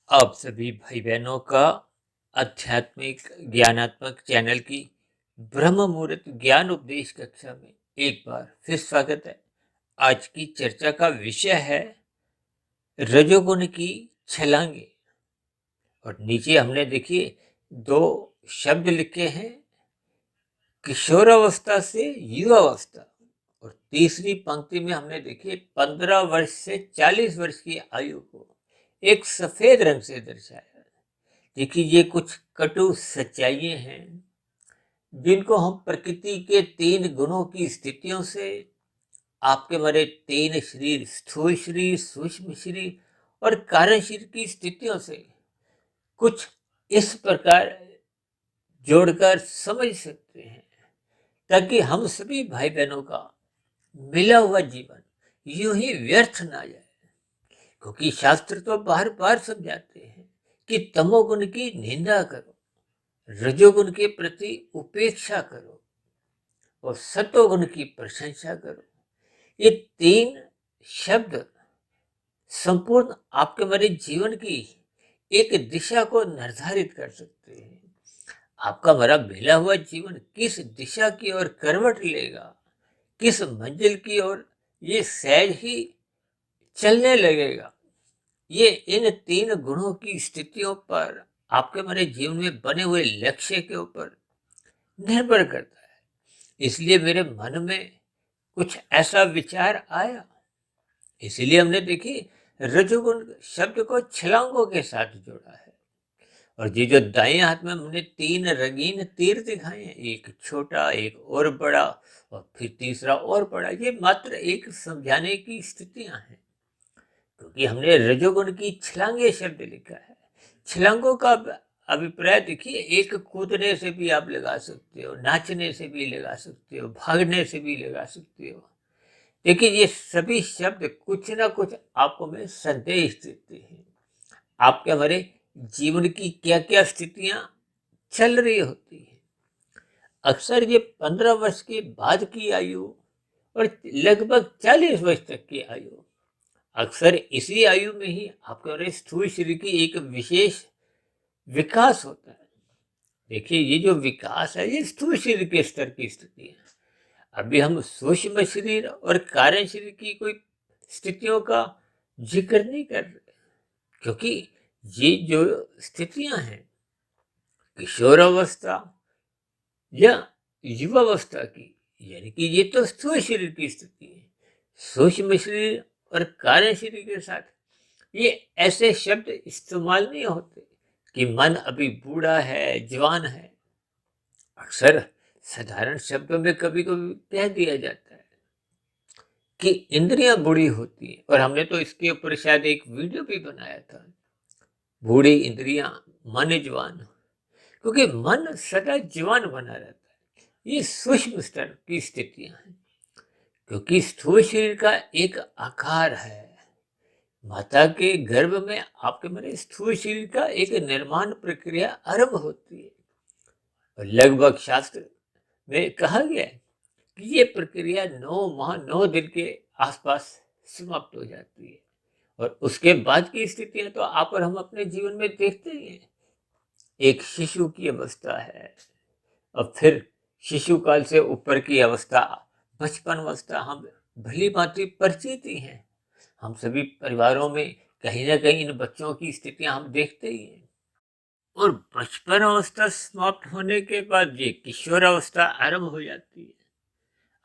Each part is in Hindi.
आप सभी भाई बहनों का आध्यात्मिक ज्ञानात्मक चैनल की ब्रह्म मुहूर्त ज्ञान उपदेश कक्षा में एक बार फिर स्वागत है। आज की चर्चा का विषय है रजोगुण की छलांगे। और नीचे हमने देखिए दो शब्द लिखे हैं, किशोरावस्था से युवावस्था। और तीसरी पंक्ति में हमने देखिए 15 वर्ष से 40 वर्ष की आयु को एक सफेद रंग से दर्शाया। देखिए ये कुछ कटु सच्चाइयां हैं जिनको हम प्रकृति के तीन गुणों की स्थितियों से, आपके हमारे तीन शरीर स्थूल शरीर, सूक्ष्म शरीर और कारण शरीर की स्थितियों से कुछ इस प्रकार जोड़कर समझ सकते हैं, ताकि हम सभी भाई बहनों का मिला हुआ जीवन यूं ही व्यर्थ ना जाए। क्योंकि शास्त्र तो बार बार समझाते हैं कि तमोगुण की निंदा करो, रजोगुण के प्रति उपेक्षा करो और सतोगुण की प्रशंसा करो। ये तीन शब्द संपूर्ण आपके हमारे जीवन की एक दिशा को निर्धारित कर सकते हैं। आपका हमारा मिला हुआ जीवन किस दिशा की ओर करवट लेगा, किस मंजिल की ओर ये सहज ही चलने लगेगा, ये इन तीन गुणों की स्थितियों पर, आपके हमारे जीवन में बने हुए लक्ष्य के ऊपर निर्भर करता है। इसलिए मेरे मन में कुछ ऐसा विचार आया, इसलिए हमने देखी रजोगुण शब्द को छलांगों के साथ जोड़ा है। और ये जो दाएं हाथ में हमने तीन रंगीन तीर दिखाए हैं, एक छोटा, एक और बड़ा और फिर तीसरा और बड़ा, ये मात्र एक समझाने की स्थितियां हैं। क्योंकि हमने रजोगुण की छलांगे शब्द लिखा है। छलांगों का अभिप्राय देखिए, एक कूदने से भी आप लगा सकते हो, नाचने से भी लगा सकते हो, भागने से भी लगा सकते हो। देखिए ये सभी शब्द कुछ ना कुछ आपको में संदेश देते हैं, आपके हमारे जीवन की क्या क्या स्थितियां चल रही होती हैं। अक्सर ये 15 वर्ष के बाद की आयु और लगभग 40 वर्ष तक की आयु, अक्सर इसी आयु में ही आपके स्थूल शरीर की एक विशेष विकास होता है। देखिए ये जो विकास है ये स्थूल शरीर के स्तर की स्थिति है। अभी हम सूक्ष्म शरीर और कारण शरीर की कोई स्थितियों का जिक्र नहीं कर रहे, क्योंकि ये जो स्थितियां हैं किशोरावस्था या युवावस्था की, यानी कि ये तो स्थूल शरीर की स्थिति है। सूक्ष्म शरीर और कारण शरीर के साथ ये ऐसे शब्द इस्तेमाल नहीं होते कि मन अभी बूढ़ा है, जवान है। अक्सर साधारण शब्दों में कभी कभी कह दिया जाता है कि इंद्रियां बूढ़ी होती हैं, और हमने तो इसके ऊपर शायद एक वीडियो भी बनाया था, बूढ़ी इंद्रियां मन जवान। क्योंकि मन सदा जवान बना रहता है। ये सूक्ष्म स्तर की स्थितियां हैं, क्योंकि स्थूल शरीर का एक आकार है। माता के गर्भ में आपके मेरे स्थूल शरीर का एक निर्माण प्रक्रिया आरंभ होती है, और लगभग शास्त्र में कहा गया है कि ये प्रक्रिया 9 माह 9 दिन के आसपास समाप्त हो जाती है। और उसके बाद की स्थितियां तो आप और हम अपने जीवन में देखते ही हैं। एक शिशु की अवस्था है, और फिर शिशु काल से ऊपर की अवस्था बचपन अवस्था हम भली भांति परिचित ही हैं। हम सभी परिवारों में कहीं ना कहीं इन बच्चों की स्थितियां हम देखते ही हैं। और बचपन अवस्था समाप्त होने के बाद ये किशोरावस्था आरंभ हो जाती है।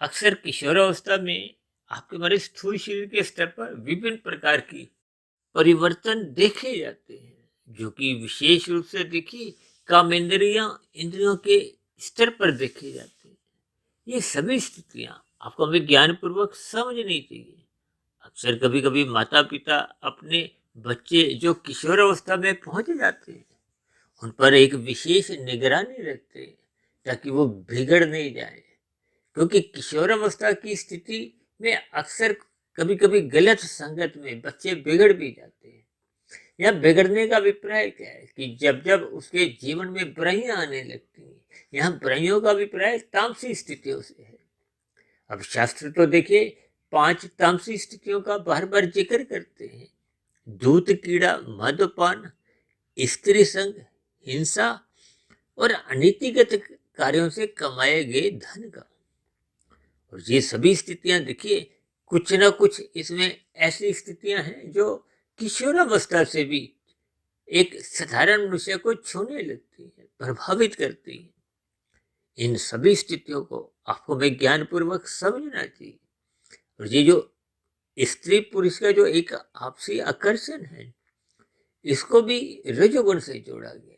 अक्सर किशोरावस्था में आपके हमारे स्थूल शरीर के स्तर पर विभिन्न प्रकार की परिवर्तन देखे जाते हैं, जो कि विशेष रूप से देखिए कामेंद्रियां इंद्रियों के स्तर पर देखे जाते हैं। ये सभी स्थितियां आपको हमें ज्ञान पूर्वक समझनी चाहिए। अक्सर कभी कभी माता पिता अपने बच्चे जो किशोरावस्था में पहुंच जाते हैं उन पर एक विशेष निगरानी रखते हैं, ताकि वो बिगड़ नहीं जाए। क्योंकि किशोरावस्था की स्थिति में अक्सर कभी कभी गलत संगत में बच्चे बिगड़ भी जाते हैं। यह बिगड़ने का अभिप्राय क्या है कि जब जब उसके जीवन में बुराइयां आने लगती हैं, यहाँ बुराइयों का अभिप्राय तामसी स्थितियों से है। अब शास्त्र तो देखिए 5 तामसी स्थितियों का बार बार जिक्र करते हैं। दूत कीड़ा, मदपान, स्त्री संग, हिंसा और अनीतिगत कार्यों से कमाए गए धन का। और ये सभी स्थितियां देखिए, कुछ ना कुछ इसमें ऐसी स्थितियां हैं जो किशोरावस्था से भी एक साधारण मनुष्य को छूने लगती है, प्रभावित करती है। इन सभी स्थितियों को आपको विज्ञान पूर्वक समझना चाहिए। और ये जो स्त्री पुरुष का जो एक आपसी आकर्षण है, इसको भी रजोगुण से जोड़ा गया।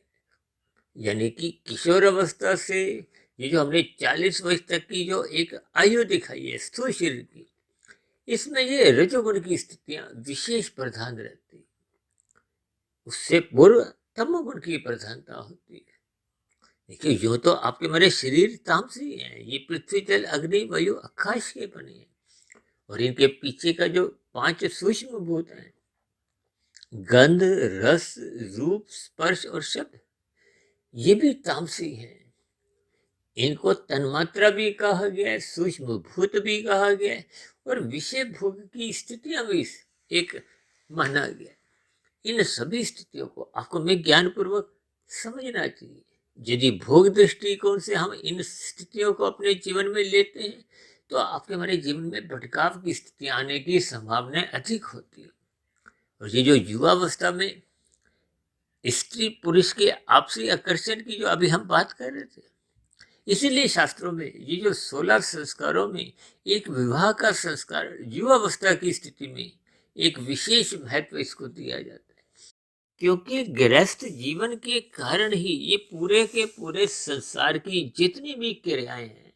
यानी कि किशोर अवस्था से ये जो हमने 40 वर्ष तक की जो एक आयु दिखाई है स्थूल शरीर की, इसमें ये रजोगुण की स्थितियां विशेष प्रधान रहती है। उससे पूर्व तमोगुण की प्रधानता होती है। देखिए, यूं तो आपके हमारे शरीर तामसी है, ये पृथ्वी जल अग्नि वायु आकाश के बने हैं। और इनके पीछे का जो 5 सूक्ष्म भूत हैं, गंध, रस, रूप, स्पर्श और शब्द, ये भी तामसी हैं। इनको तन्मात्रा भी कहा गया है, सूक्ष्म भूत भी कहा गया है, और विषय भोग की स्थितियां भी एक माना गया है। इन सभी स्थितियों को आपको में ज्ञान पूर्वक समझना चाहिए। यदि भोग दृष्टिकोण से हम इन स्थितियों को अपने जीवन में लेते हैं, तो आपके हमारे जीवन में भटकाव की स्थितियां आने की संभावना अधिक होती है। और ये जो युवावस्था में स्त्री पुरुष के आपसी आकर्षण की जो अभी हम बात कर रहे थे, इसीलिए शास्त्रों में ये जो 16 संस्कारों में एक विवाह का संस्कार युवावस्था की स्थिति में एक विशेष महत्व इसको दिया जाता है। क्योंकि गृहस्थ जीवन के कारण ही ये पूरे के पूरे संसार की जितनी भी क्रियाएं हैं,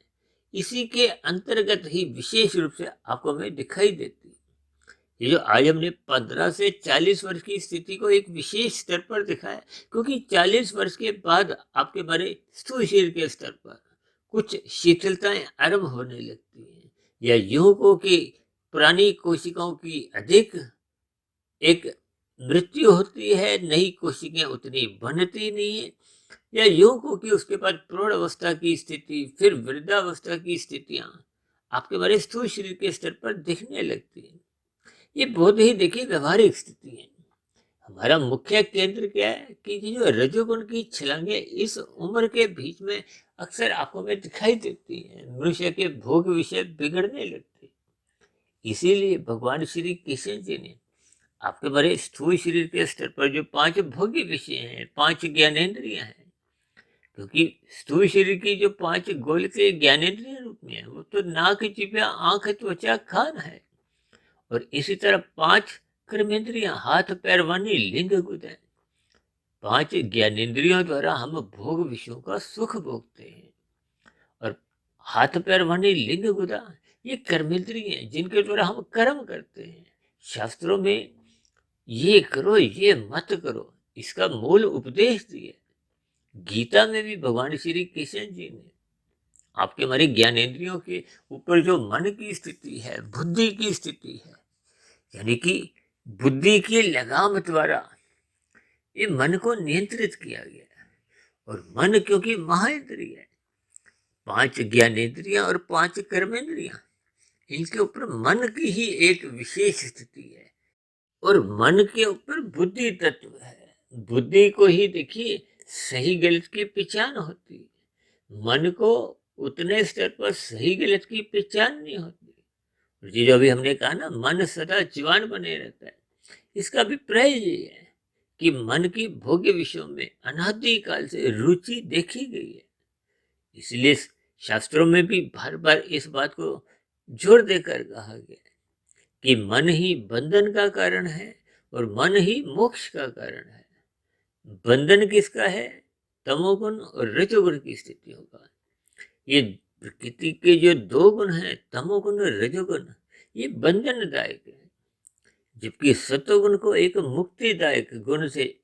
इसी के अंतर्गत ही विशेष रूप से आपको में दिखाई देती है। ये जो आज हमने 15 से 40 वर्ष की स्थिति को एक विशेष स्तर पर दिखाया, क्योंकि 40 वर्ष के बाद आपके बारे स्थूल शरीर के स्तर पर कुछ शिथिलताएं आरंभ होने लगती हैं, या यूं को कि पुरानी कोशिकाओं की अधिक एक मृत्यु होती है, नई कोशिकाएं उतनी बनती नहीं है, या यूं को कि उसके बाद प्रौढ़ अवस्था की स्थिति, फिर वृद्धावस्था की स्थितियां आपके बारे स्थूल शरीर के स्तर पर दिखने लगती है। ये बहुत ही देखिए व्यवहारिक स्थिति है। हमारा मुख्य केंद्र क्या है कि ये जो रजोगुण की छलांगे इस उम्र के बीच में अक्सर आंखों में दिखाई देती है, मनुष्य के भोग विषय बिगड़ने लगते हैं। इसीलिए भगवान श्री कृष्ण जी ने आपके बड़े स्थूल शरीर के स्तर पर जो 5 भोग्य विषय हैं, 5 ज्ञानेंद्रियां हैं, क्योंकि स्थूल शरीर की जो 5 गोलके ज्ञानेंद्रिय रूप में है, वो तो नाक, जिह्वा, आंख, त्वचा, कान है। और इसी तरह 5 कर्मेंद्रियां, हाथ, पैर, वाणी, लिंग, गुद है। 5 ज्ञानेंद्रियों द्वारा हम भोग विषयों का सुख भोगते हैं। और हाथ, पैर, वाणी, लिंग, गुदा, ये कर्मेंद्रिय हैं जिनके द्वारा हम कर्म करते हैं। शास्त्रों में ये करो, ये मत करो, इसका मूल उपदेश दिया। गीता में भी भगवान श्री कृष्ण जी ने आपके हमारे ज्ञानेंद्रियों के ऊपर जो मन की स्थिति है, बुद्धि की स्थिति है, यानी कि बुद्धि की लगाम द्वारा ये मन को नियंत्रित किया गया है। और मन क्योंकि महाइंद्रिय है, 5 ज्ञानेंद्रियां और 5 कर्मेंद्रियां, इनके ऊपर मन की ही एक विशेष स्थिति है। और मन के ऊपर बुद्धि तत्व है। बुद्धि को ही देखिए सही गलत की पहचान होती है। मन को उतने स्तर पर सही गलत की पहचान नहीं होती। जी जो अभी हमने कहा ना, मन सदा जवान बने रहता है, इसका अभिप्राय ये है कि मन की भोग्य विषयों में अनादि काल से रुचि देखी गई है। इसलिए शास्त्रों में भी बार बार इस बात को जोर देकर कहा गया कि मन ही बंधन का कारण है और मन ही मोक्ष का कारण है। बंधन किसका है? तमोगुण और रजोगुण की स्थितियों का। ये प्रकृति के जो 2 गुण हैं, तमोगुण और रजोगुण, ये बंधनदायक है, जबकि सत्वगुण को एक मुक्तिदायक गुण से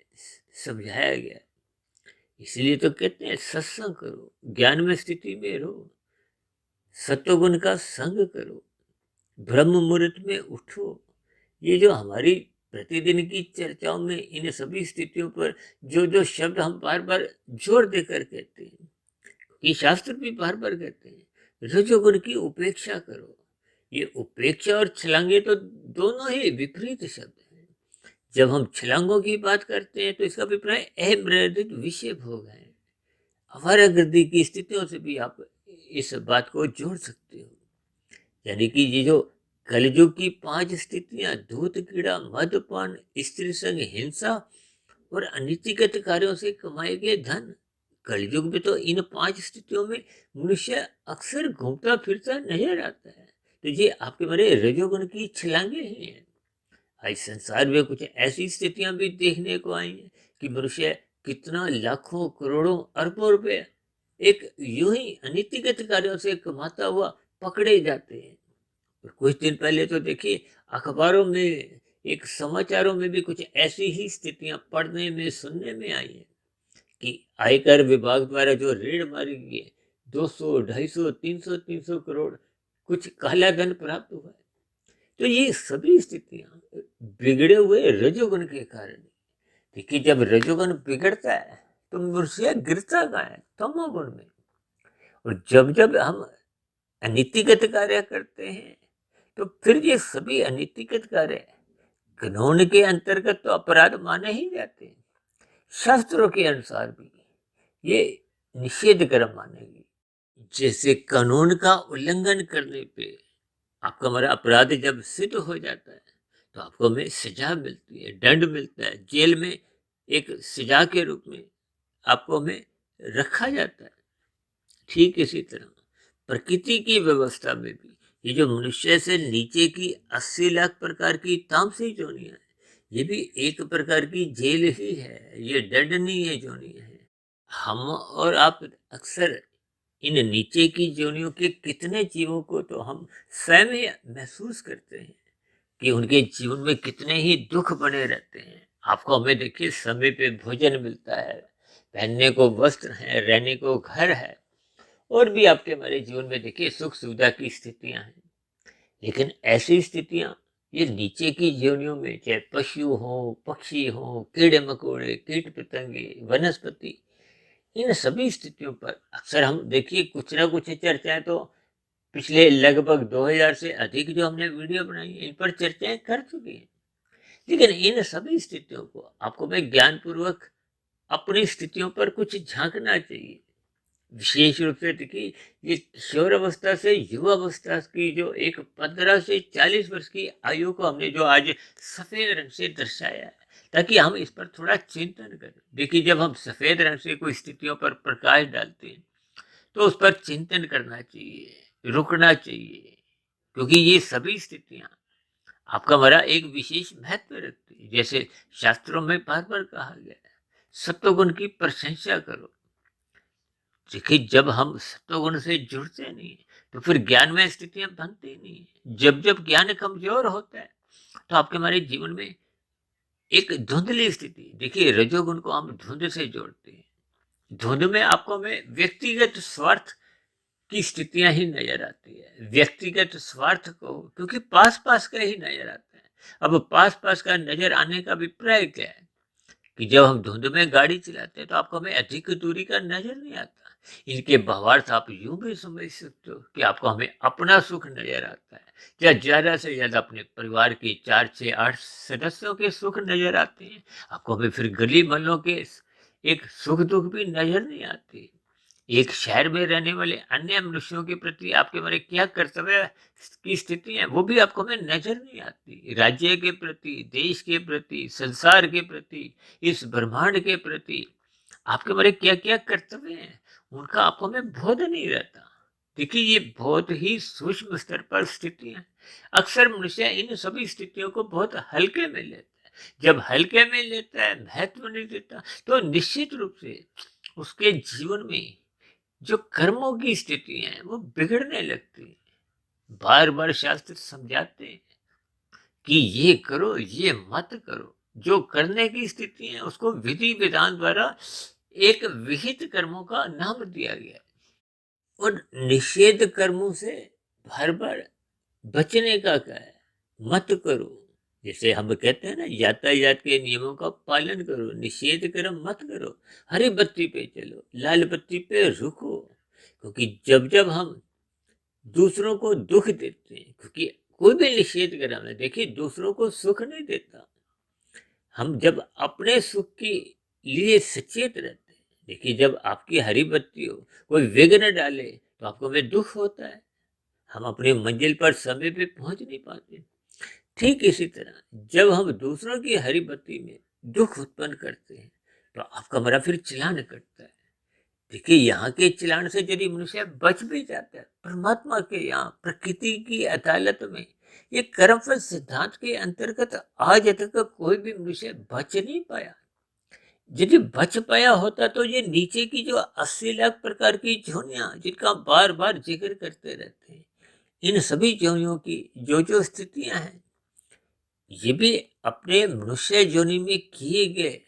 समझाया गया। इसलिए तो कहते हैं सत्संग करो, ज्ञान में स्थिति में रहो, सत्वगुण का संग करो, ब्रह्म मुहूर्त में उठो। ये जो हमारी प्रतिदिन की चर्चाओं में इन सभी स्थितियों पर जो जो शब्द हम बार बार जोर देकर कहते हैं, ये शास्त्र भी बार बार कहते हैं रजोगुण की उपेक्षा करो। ये उपेक्षा और छलांगे तो दोनों ही विपरीत शब्द हैं। जब हम छलांगों की बात करते हैं तो इसका अभिप्राय अमर्यादित विषय भोग है। आवारागर्दी की स्थितियों से भी आप इस बात को जोड़ सकते हो। यानी कि ये जो कलयुग की 5 स्थितियां, धूत, कीड़ा, मदपान, स्त्री संग, हिंसा और अनीतिगत कार्यों से कमाए गए धन। कलयुग में तो इन 5 स्थितियों में मनुष्य अक्सर घूमता फिरता नजर आता है। तो ये आपके बड़े रजोगुण की छलांगे हैं। आज संसार में कुछ ऐसी स्थितियां भी देखने को आई हैं कि मनुष्य कितना लाखों करोड़ों अरबों रुपए एक यूं ही अनीतिगत कार्यों से कमाता हुआ पकड़े जाते हैं। और कुछ दिन पहले तो देखिए अखबारों में, एक समाचारों में भी कुछ ऐसी ही स्थितियां पढ़ने में, सुनने में आई है कि आयकर विभाग द्वारा जो रेड मारी गई है, 200, 250, 300, 300 करोड़ कुछ काला धन प्राप्त हुआ है। तो ये सभी स्थितियां बिगड़े हुए रजोगुण के कारण। देखिए जब रजोगुण बिगड़ता है तो मनुष्य गिरता कहाँ है? तमोगुण में। और जब जब हम अनीतिगत कार्य करते हैं तो फिर ये सभी अनीतिगत कार्य कानून के अंतर्गत तो अपराध माने ही जाते हैं। शास्त्रों के अनुसार भी ये निषेध कर्म मानेगी। जैसे कानून का उल्लंघन करने पे आपका हमारा अपराध जब सिद्ध हो जाता है तो आपको हमें सजा मिलती है, दंड मिलता है, जेल में एक सजा के रूप में आपको हमें रखा जाता है। ठीक इसी तरह प्रकृति की व्यवस्था में भी ये जो मनुष्य से नीचे की 80 लाख प्रकार की तामसी जोनियां है, ये भी एक प्रकार की जेल ही है, ये दंडनीय जोनियां है। हम और आप अक्सर इन नीचे की जोनियों के कितने जीवों को तो हम स्वयं ही महसूस करते हैं कि उनके जीवन में कितने ही दुख बने रहते हैं। आपको हमें देखिए समय पे भोजन मिलता है, पहनने को वस्त्र है, रहने को घर है, और भी आपके हमारे जीवन में देखिए सुख सुविधा की स्थितियां हैं। लेकिन ऐसी स्थितियां ये नीचे की योनियों में, चाहे पशु हो, पक्षी हो, कीड़े मकोड़े, कीट पतंगे, वनस्पति, इन सभी स्थितियों पर अक्सर हम देखिए कुछ ना कुछ चर्चाएं तो पिछले लगभग 2000 से अधिक जो हमने वीडियो बनाई है इन पर चर्चाएं कर चुके हैं। लेकिन इन सभी स्थितियों को आपको मैं ज्ञान पूर्वक अपनी स्थितियों पर कुछ झांकना चाहिए। विशेष रूप से देखिए ये किशोर अवस्था से युवा अवस्था की जो एक 15 से 40 वर्ष की आयु को हमने जो आज सफेद रंग से दर्शाया है, ताकि हम इस पर थोड़ा चिंतन करें। देखिए जब हम सफेद रंग से कोई स्थितियों पर प्रकाश डालते हैं तो उस पर चिंतन करना चाहिए, रुकना चाहिए, क्योंकि ये सभी स्थितियां आपका हमारा एक विशेष महत्व रखती है। जैसे शास्त्रों में बार बार कहा गया है, सत्वगुण की प्रशंसा करो। देखिए जब हम सत्वगुण से जुड़ते नहीं तो फिर ज्ञान में स्थितियां बनती नहीं। जब जब ज्ञान कमजोर होता है तो आपके हमारे जीवन में एक धुंधली स्थिति, देखिए रजोगुण को हम धुंध से जोड़ते हैं। धुंध में आपको हमें व्यक्तिगत स्वार्थ की स्थितियां ही नजर आती है, व्यक्तिगत स्वार्थ को, क्योंकि पास पास का ही नजर आता है। अब पास पास का नजर आने का अभिप्राय क्या है कि जब हम धुंध में गाड़ी चलाते हैं तो आपको हमें अधिक दूरी का नजर नहीं आता। इनके भावार्थ आप यूं भी समझ सकते हो कि आपको हमें अपना सुख नजर आता है, या ज्यादा से ज्यादा अपने परिवार के 4, 6, 8 सदस्यों के सुख नजर आते हैं। आपको हमें फिर गली मोहल्लों के एक सुख दुख भी नजर नहीं आती। एक शहर में रहने वाले अन्य मनुष्यों के प्रति आपके हमारे क्या कर्तव्य की स्थिति है वो भी आपको हमें नजर नहीं आती। राज्य के प्रति, देश के प्रति, संसार के प्रति, इस ब्रह्मांड के प्रति आपके हमारे क्या क्या कर्तव्य हैं उनका आपको हमें बोध नहीं रहता। देखिए ये बहुत ही सूक्ष्म स्तर पर स्थितियां हैं। अक्सर मनुष्य इन सभी स्थितियों को बहुत हल्के में लेता है। जब हल्के में लेता है, महत्व नहीं देता, तो निश्चित रूप से उसके जीवन में जो कर्मों की स्थिति है वो बिगड़ने लगती है। बार बार शास्त्र समझाते हैं कि ये करो, ये मत करो। जो करने की स्थिति है उसको विधि विधान द्वारा एक विहित कर्मों का नाम दिया गया है। और निषेध कर्मों से बार बार बचने का क्या है? मत करो। जैसे हम कहते हैं ना, यातायात के नियमों का पालन करो, निषेध कर्म मत करो, हरी बत्ती पे चलो, लाल बत्ती पे रुको। क्योंकि जब जब हम दूसरों को दुख देते हैं, क्योंकि कोई भी निषेध कर्म है देखिए दूसरों को सुख नहीं देता। हम जब अपने सुख के लिए सचेत रहते हैं, देखिए जब आपकी हरी बत्ती हो, कोई विघ्न डाले तो आपको में दुख होता है, हम अपनी मंजिल पर समय पे पहुंच नहीं पाते। ठीक इसी तरह जब हम दूसरों की हरी बत्ती में दुख उत्पन्न करते हैं तो आपका मरा फिर चिल्लाने कटता है। देखिए यहाँ के चिल्लाने से यदि मनुष्य बच भी जाता है, परमात्मा के यहाँ प्रकृति की अदालत में ये कर्मफल सिद्धांत के अंतर्गत आज तक कोई भी मनुष्य बच नहीं पाया। यदि बच पाया होता तो ये नीचे की जो 80 लाख प्रकार की जोनियां जिनका बार बार जिक्र करते रहते हैं, इन सभी जोनियों की जो स्थितियां हैं, ये भी अपने मनुष्य जोनि में किए गए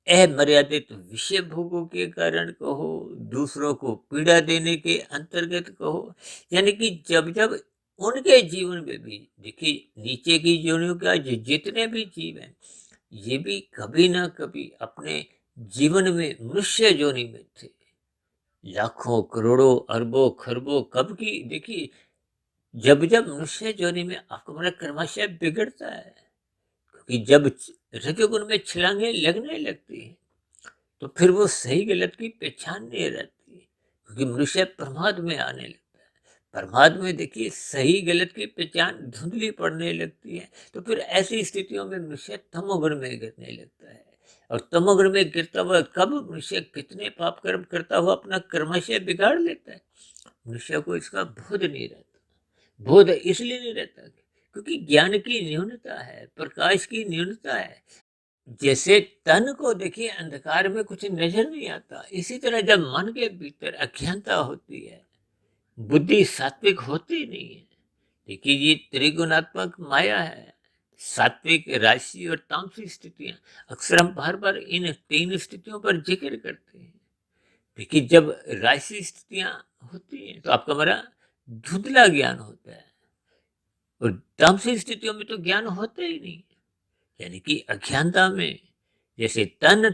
अमर्यादित विषय भोगों के कारण कहो, दूसरों को पीड़ा देने के अंतर्गत कहो, यानी कि जब जब उनके जीवन में भी देखिए नीचे की जोनियों का जितने भी जीव हैं, ये भी कभी ना कभी अपने जीवन में मनुष्य जोनि में थे। लाखों करोड़ों अरबों खरबों कब की देखिए, जब जब मनुष्य जोनि में आपका हमारा कर्माशय बिगड़ता है, क्योंकि जब रजोगुण में छलांगे लगने लगती है तो फिर वो सही गलत की पहचान नहीं रहती, क्योंकि मनुष्य प्रमाद में आने लगता है। प्रमाद में देखिए सही गलत की पहचान धुंधली पड़ने लगती है, तो फिर ऐसी स्थितियों में मनुष्य तमोगुण में गिरने लगता है। और तमोगुण में गिरता हुआ कब मनुष्य कितने पाप कर्म करता हुआ अपना कर्माशय बिगाड़ लेता है, मनुष्य को इसका बोध नहीं रहता। बोध इसलिए नहीं रहता क्योंकि ज्ञान की न्यूनता है, प्रकाश की न्यूनता है। जैसे तन को देखिए अंधकार में कुछ नजर नहीं आता, इसी तरह जब मन के भीतर अज्ञानता होती है, बुद्धि सात्विक होती नहीं है। देखिए ये त्रिगुणात्मक माया है, सात्विक राशि और तामसिक स्थितियां। अक्सर हम बार बार इन 3 स्थितियों पर जिक्र करते हैं। देखिए जब राशि स्थितियां होती हैं तो आपका हमारा धुंधला ज्ञान होता है, और तामसिक स्थितियों में तो ज्ञान होता ही नहीं, यानी कि अज्ञानता में जैसे तन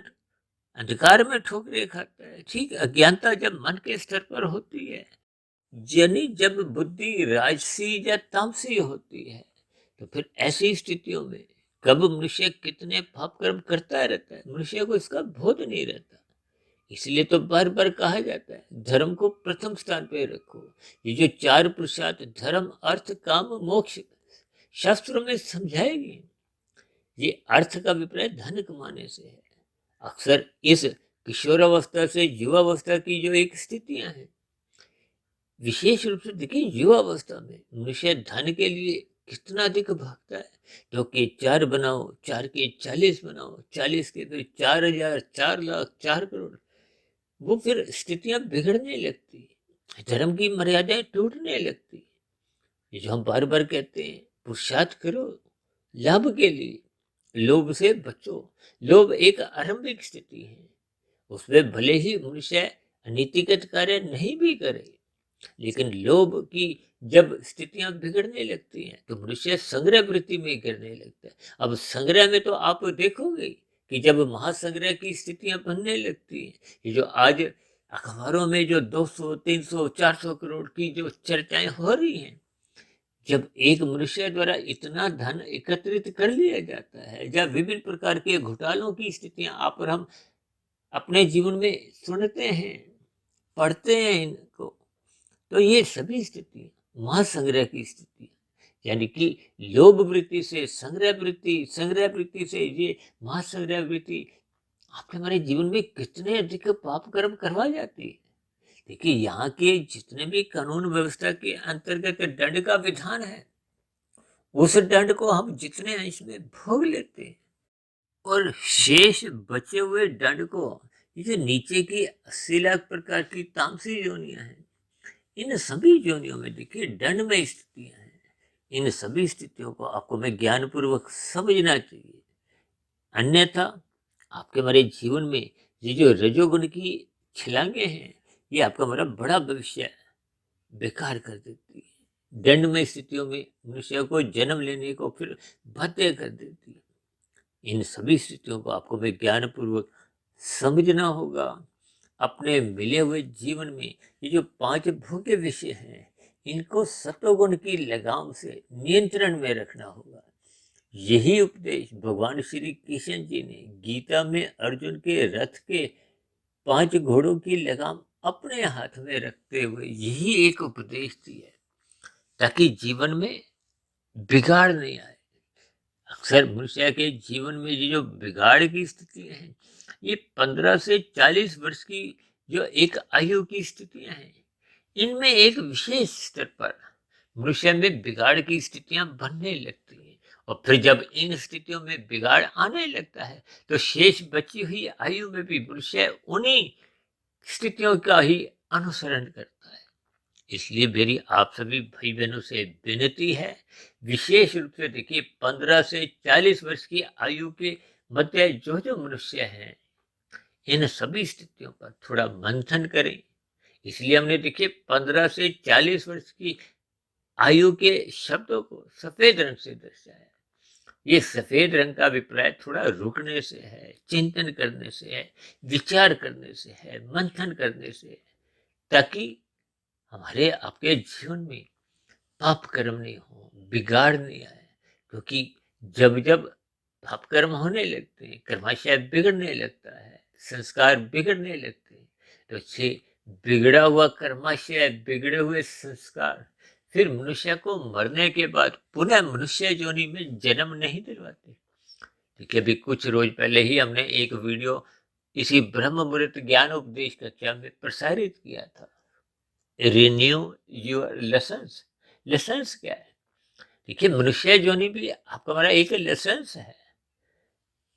अंधकार में ठोकरे खाता है, ठीक अज्ञानता जब मन के स्तर पर होती है, यानी जब बुद्धि राजसी या तामसी होती है, तो फिर ऐसी स्थितियों में कब मनुष्य कितने पाप कर्म करता रहता है, मनुष्य को इसका बोध नहीं रहता। इसलिए तो बार बार कहा जाता है धर्म को प्रथम स्थान पे रखो। ये जो 4 पुरुषार्थ धर्म अर्थ काम मोक्ष शास्त्रों में समझाएगी, ये अर्थ का विपर्य धन कमाने से है। अक्सर इस किशोरावस्था से युवावस्था की जो एक स्थितियां हैं, विशेष रूप से देखिए युवावस्था में मनुष्य धन के लिए कितना अधिक भागता है। तो के 4 बनाओ, 4 के 40 बनाओ, 40 के फिर 4,000, 4 लाख, 4 करोड़। वो फिर स्थितियां बिगड़ने लगती, धर्म की मर्यादाएं टूटने लगती। ये जो हम बार बार कहते हैं पुरुषार्थ करो लाभ के लिए, लोभ से बचो। लोभ एक आरंभिक स्थिति है, उसमें भले ही मनुष्य अनीतिगत कार्य नहीं भी करे, लेकिन लोभ की जब स्थितियां बिगड़ने लगती हैं तो मनुष्य संग्रह वृत्ति में गिरने लगता है। अब संग्रह में तो आप देखोगे कि जब महासंग्रह की स्थितियां बनने लगती हैं, ये जो आज अखबारों में जो 200, 300, 400 करोड़ की जो चर्चाएं हो रही हैं, जब एक मनुष्य द्वारा इतना धन एकत्रित कर लिया जाता है, जब विभिन्न प्रकार के घोटालों की स्थितियां आप और हम अपने जीवन में सुनते हैं, पढ़ते हैं इनको, तो ये सभी स्थितियां महासंग्रह की स्थिति, यानी कि लोभ वृत्ति से संग्रह वृत्ति, संग्रह वृत्ति से ये महासंग्रह वृत्ति आपके हमारे जीवन में कितने अधिक पाप कर्म करवा जाती है। देखिए यहाँ के जितने भी कानून व्यवस्था के अंतर्गत दंड का विधान है, उस दंड को हम जितने अंश में भोग लेते हैं, और शेष बचे हुए दंड को ये जो नीचे की 80 लाख प्रकार की तामसी योनियां हैं, इन सभी योनियों में देखिए दंडमय स्थितियां हैं। इन सभी स्थितियों को आपको मैं ज्ञानपूर्वक समझना चाहिए, अन्यथा आपके हमारे जीवन में ये जो रजोगुण की छलांगे हैं, ये आपका हमारा बड़ा भविष्य बेकार कर देती है। दंडमय स्थितियों में मनुष्य को जन्म लेने को फिर बाध्य कर देती है। इन सभी स्थितियों को आपको मैं ज्ञानपूर्वक समझना होगा। अपने मिले हुए जीवन में ये जो 5 भोग्य विषय हैं, इनको सत्वगुण की लगाम से नियंत्रण में रखना होगा। यही उपदेश भगवान श्री कृष्ण जी ने गीता में अर्जुन के रथ के 5 घोड़ों की लगाम अपने हाथ में रखते हुए यही एक उपदेश दिया है, ताकि जीवन में बिगाड़ नहीं आए। अक्सर मनुष्य के जीवन में ये जो बिगाड़ की स्थितियां हैं, ये 15 से 40 वर्ष की जो एक आयु की स्थितियां हैं, इनमें एक विशेष स्तर पर मनुष्य में बिगाड़ की स्थितियां बनने लगती हैं। और फिर जब इन स्थितियों में बिगाड़ आने लगता है, तो शेष बची हुई आयु में भी मनुष्य उन्हीं स्थितियों का ही अनुसरण करता है। इसलिए मेरी आप सभी भाई बहनों से विनती है, विशेष रूप से देखिए 15 से 40 वर्ष की आयु के मध्य जो मनुष्य हैं, इन सभी स्थितियों पर थोड़ा मंथन करें। इसलिए हमने देखिए 15 से 40 वर्ष की आयु के शब्दों को सफेद रंग से दर्शाया। ये सफेद रंग का अभिप्राय थोड़ा रुकने से है, चिंतन करने से है, विचार करने से है, मंथन करने से है, ताकि हमारे आपके जीवन में पाप कर्म नहीं हो, बिगाड़ नहीं आए। क्योंकि जब जब पाप कर्म होने लगते हैं, कर्माशय बिगड़ने लगता है, संस्कार बिगड़ने लगते हैं, तो अच्छे बिगड़ा हुआ कर्माशय, बिगड़े हुए संस्कार फिर मनुष्य को मरने के बाद पुनः मनुष्य योनि में जन्म नहीं दिलवाते। देखिए अभी कुछ रोज पहले ही हमने एक वीडियो इसी ब्रह्म मुहूर्त ज्ञान उपदेश कक्षा में प्रसारित किया था। Renew your lessons. लेसन्स क्या है? देखिए मनुष्य योनि भी आपका हमारा एक लेसन्स है।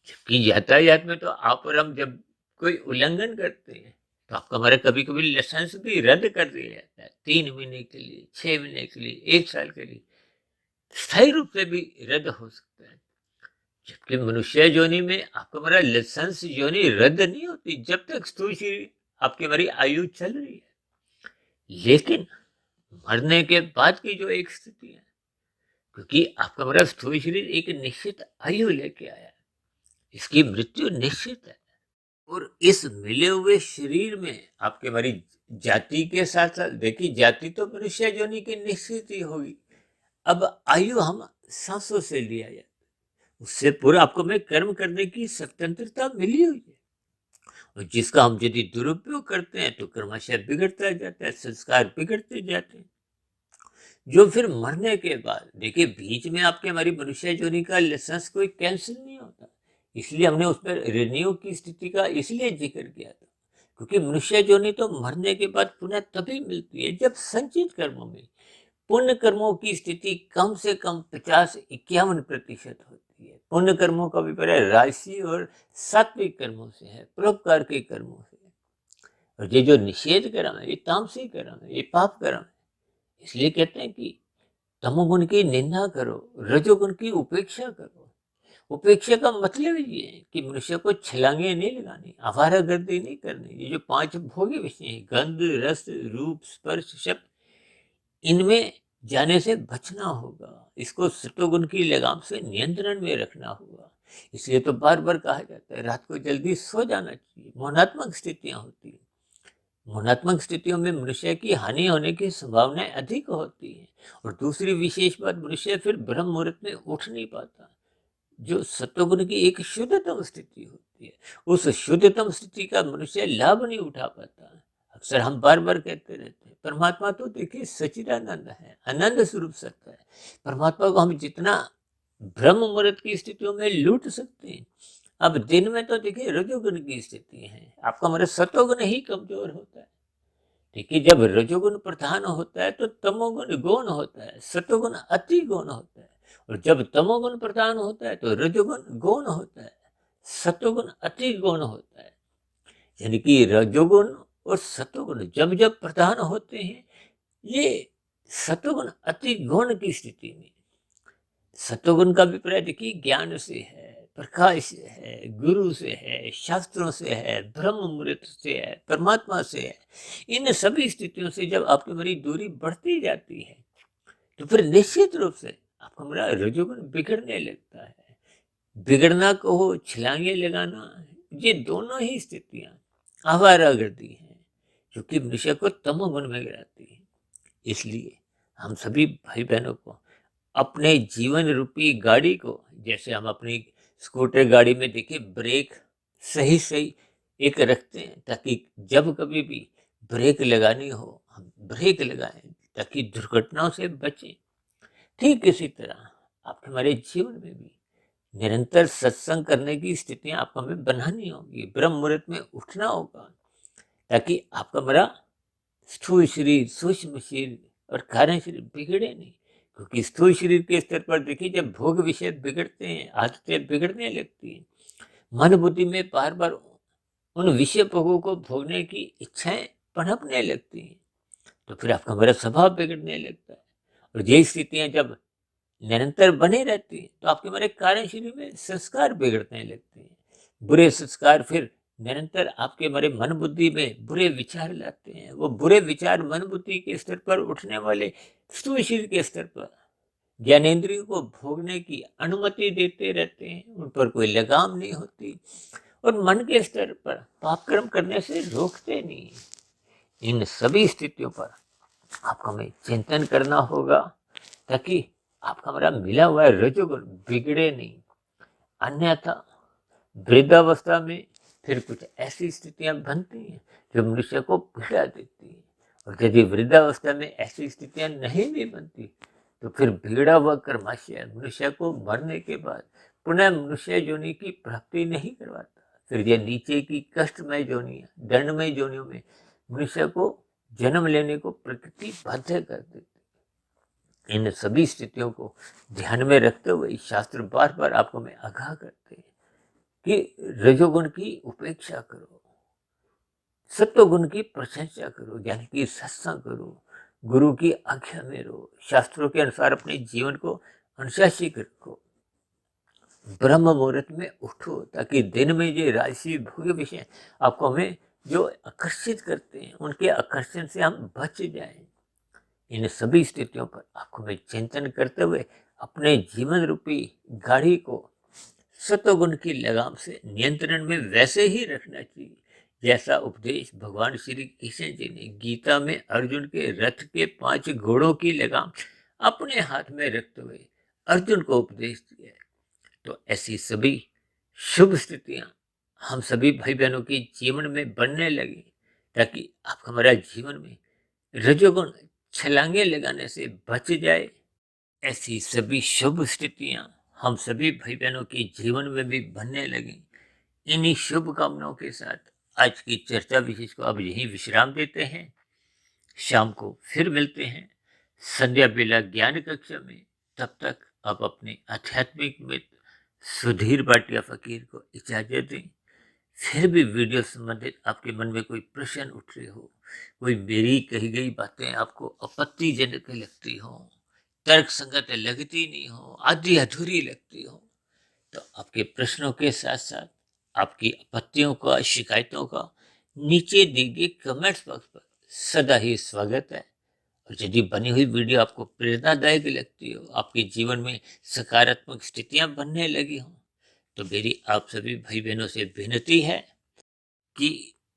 जबकि यातायात में तो आप और हम जब कोई उल्लंघन करते हैं, तो आपका हमारा कभी कभी लाइसेंस भी रद्द कर दिया जाता है, 3 महीने के लिए, 6 महीने के लिए, 1 साल के लिए, स्थायी रूप से भी रद्द हो सकता है। जबकि मनुष्य योनि में आपका हमारा लाइसेंस योनि रद्द नहीं होती जब तक स्थूल शरीर आपकी हमारी आयु चल रही है। लेकिन मरने के बाद की जो एक स्थिति है, क्योंकि आपका हमारा स्थूल शरीर एक निश्चित आयु लेके आया है, इसकी मृत्यु निश्चित है। और इस मिले हुए शरीर में आपके हमारी जाति के साथ साथ देखिए, जाति तो मनुष्य योनि की निश्चित ही होगी। अब आयु हम सांसों से लिया जाता है, उससे पूरा आपको में कर्म करने की स्वतंत्रता मिली हुई है। और जिसका हम यदि दुरुपयोग करते हैं तो कर्माशय बिगड़ता जाता है, संस्कार बिगड़ते जाते हैं, जो फिर मरने के बाद देखिए बीच में आपके हमारी मनुष्य योनि का लाइसेंस कोई कैंसिल नहीं होता। इसलिए हमने उस पर रिन्यू की स्थिति का इसलिए जिक्र किया था, क्योंकि मनुष्य योनि तो मरने के बाद पुनः तभी मिलती है जब संचित कर्मों में पुण्य कर्मों की स्थिति कम से कम 50-51% होती है। पुण्य कर्मों का अभिप्राय राशि और सात्विक कर्मों से है, परोपकार के कर्मों से है। और ये जो निषेध कर्म है, ये तामसिक कर्म है, ये पाप कर्म है। इसलिए कहते हैं कि तमोगुण की निंदा करो, रजोगुण की उपेक्षा करो। उपेक्षा का मतलब ये है कि मनुष्य को छलांगे नहीं लगानी, आवारागर्दी नहीं करनी। ये जो 5 भोग्य विषय हैं, गंध, रस, रूप, स्पर्श, शब्द, इनमें जाने से बचना होगा। इसको सत्वगुण की लगाम से नियंत्रण में रखना होगा। इसलिए तो बार बार कहा जाता है रात को जल्दी सो जाना चाहिए। मौनात्मक स्थितियां होती है, मौनात्मक स्थितियों में मनुष्य की हानि होने की संभावनाएं अधिक होती हैं। और दूसरी विशेष बात, मनुष्य फिर ब्रह्म मुहूर्त में उठ नहीं पाता। जो सत्वगुण की एक शुद्धतम स्थिति होती है, उस शुद्धतम स्थिति का मनुष्य लाभ नहीं उठा पाता। अक्सर हम बार बार कहते रहते हैं, परमात्मा तो देखिए सच्चिदानंद है, आनंद स्वरूप सत्य है। परमात्मा को हम जितना ब्रह्म मुहूर्त की स्थितियों में लूट सकते हैं, अब दिन में तो देखिए रजोगुण की स्थिति है, आपका हमारा सत्वगुण ही कमजोर होता है। देखिए जब रजोगुण प्रधान होता है तो तमोगुण गौण होता है, सत्वगुण अति गौण होता है। और जब तमोगुण प्रधान होता है तो रजोगुण गौण होता है, सत्वगुण अति गौण होता है। यानी कि रजोगुण और सत्वगुण जब जब प्रधान होते हैं, ये सत्वगुण अति गौण की स्थिति में, सत्वगुण का अभिप्राय देखिए ज्ञान से है, प्रकाश से है, गुरु से है, शास्त्रों से है, ब्रह्म मुहूर्त से है, परमात्मा से है। इन सभी स्थितियों से जब आपकी हमारी दूरी बढ़ती जाती है, तो फिर निश्चित रूप से आपका हमारा रजोगुण बिगड़ने लगता है। बिगड़ना कहो, छलांगे लगाना, ये दोनों ही स्थितियां आवारागर्दी हैं, जो कि मनुष्य को तमोगुण में गिराती है। इसलिए हम सभी भाई बहनों को अपने जीवन रूपी गाड़ी को, जैसे हम अपनी स्कूटर गाड़ी में देखिए ब्रेक सही सही एक रखते हैं ताकि जब कभी भी ब्रेक लगानी हो हम ब्रेक लगाएं ताकि दुर्घटनाओं से बचें। ठीक इसी तरह आपके हमारे जीवन में भी निरंतर सत्संग करने की स्थितियां आपको हमें बनानी होगी। ब्रह्म मुहूर्त में उठना होगा ताकि आपका हमारा स्थूल शरीर, सूक्ष्म शरीर और कारण शरीर बिगड़े नहीं। क्योंकि स्थूल शरीर के स्तर पर देखिए जब भोग विषय बिगड़ते हैं, आदतें बिगड़ने लगती हैं, मन बुद्धि में बार बार उन विषय भोगों को भोगने की इच्छाएं पनपने लगती हैं, तो फिर आपका हमारा स्वभाव बिगड़ने लगता है। और यही स्थितियां जब निरंतर बने रहती हैं तो आपके हमारे कार्य शरीर में संस्कार बिगड़ने लगते हैं। बुरे संस्कार फिर निरंतर आपके हमारे मन बुद्धि में बुरे विचार लाते हैं। वो बुरे विचार मन बुद्धि के स्तर पर उठने वाले स्थूल शरीर के स्तर पर ज्ञानेंद्रियों को भोगने की अनुमति देते रहते हैं, उन पर कोई लगाम नहीं होती और मन के स्तर पर पाप कर्म करने से रोकते नहीं। इन सभी स्थितियों पर आपको हमें चिंतन करना होगा ताकि आपका हमारा मिला हुआ रजोगुण बिगड़े नहीं। अन्यथा वृद्धावस्था में फिर कुछ ऐसी स्थितियां बनती हैं जो मनुष्य को पीड़ा देती है। और यदि वृद्धावस्था में ऐसी स्थितियां नहीं भी बनती तो फिर बिगड़ा हुआ कर्माशय मनुष्य को मरने के बाद पुनः मनुष्य योनि की प्राप्ति नहीं करवाता। फिर यह नीचे की कष्टमय योनियां, दंडमय योनियों में मनुष्य को जन्म लेने को प्रकृति बाध्य कर देती। इन सभी स्थितियों को ध्यान में रखते हुए शास्त्र बार बार आपको में आगाह करते हैं कि रजोगुण की उपेक्षा करो, सत्वगुण की प्रशंसा करो, यानी कि सत्संग करो, गुरु की आज्ञा में रहो, शास्त्रों के अनुसार अपने जीवन को अनुशासित रखो, ब्रह्म मुहूर्त में उठो ताकि दिन में ये राशि भोग विषय आपको हमें जो आकर्षित करते हैं उनके आकर्षण से हम बच जाएं। इन सभी स्थितियों पर आपको हमें चिंतन करते हुए अपने जीवन रूपी गाड़ी को सत्वगुण की लगाम से नियंत्रण में वैसे ही रखना चाहिए जैसा उपदेश भगवान श्री कृष्ण जी ने गीता में अर्जुन के रथ के 5 घोड़ों की लगाम अपने हाथ में रखते हुए अर्जुन को उपदेश दिया है। तो ऐसी सभी शुभ स्थितियां हम सभी भाई बहनों के जीवन में बनने लगी ताकि आप हमारा जीवन में रजोगुण छलांगे लगाने से बच जाए। ऐसी सभी शुभ स्थितियां हम सभी भाई बहनों के जीवन में भी बनने लगी। इन्हीं शुभ कामनाओं के साथ आज की चर्चा विशेष को अब यहीं विश्राम देते हैं। शाम को फिर मिलते हैं संध्या बेला ज्ञान कक्षा में। तब तक आप अपने आध्यात्मिक मित्र सुधीर भाटिया फकीर को इजाजत दें। फिर भी वीडियो संबंधित आपके मन में कोई प्रश्न उठ रहे हो, कोई मेरी कही गई बातें आपको आपत्तिजनक लगती हो, तर्क संगत लगती नहीं हो, आधी अधूरी लगती हो, तो आपके प्रश्नों के साथ साथ आपकी आपत्तियों का, शिकायतों का नीचे दी गई कमेंट्स बॉक्स पर सदा ही स्वागत है। और यदि बनी हुई वीडियो आपको प्रेरणादायक लगती हो, आपके जीवन में सकारात्मक स्थितियां बनने लगी हो, तो मेरी आप सभी भाई बहनों से विनती है कि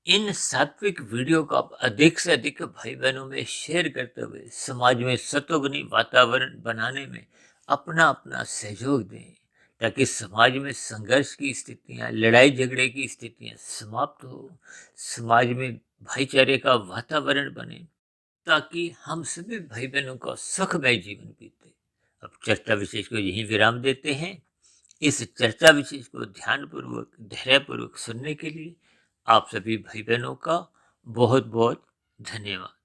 इन सात्विक वीडियो को आप अधिक से अधिक भाई बहनों में शेयर करते हुए समाज में सत्वगुणी वातावरण बनाने में अपना अपना सहयोग दें ताकि समाज में संघर्ष की स्थितियां, लड़ाई झगड़े की स्थितियां समाप्त हो, समाज में भाईचारे का वातावरण बने ताकि हम सभी भाई बहनों का सुखमय जीवन बीते। अब चर्चा विशेष को यही विराम देते हैं। इस चर्चा विशेष को ध्यानपूर्वक, धैर्यपूर्वक सुनने के लिए आप सभी भाई बहनों का बहुत बहुत धन्यवाद।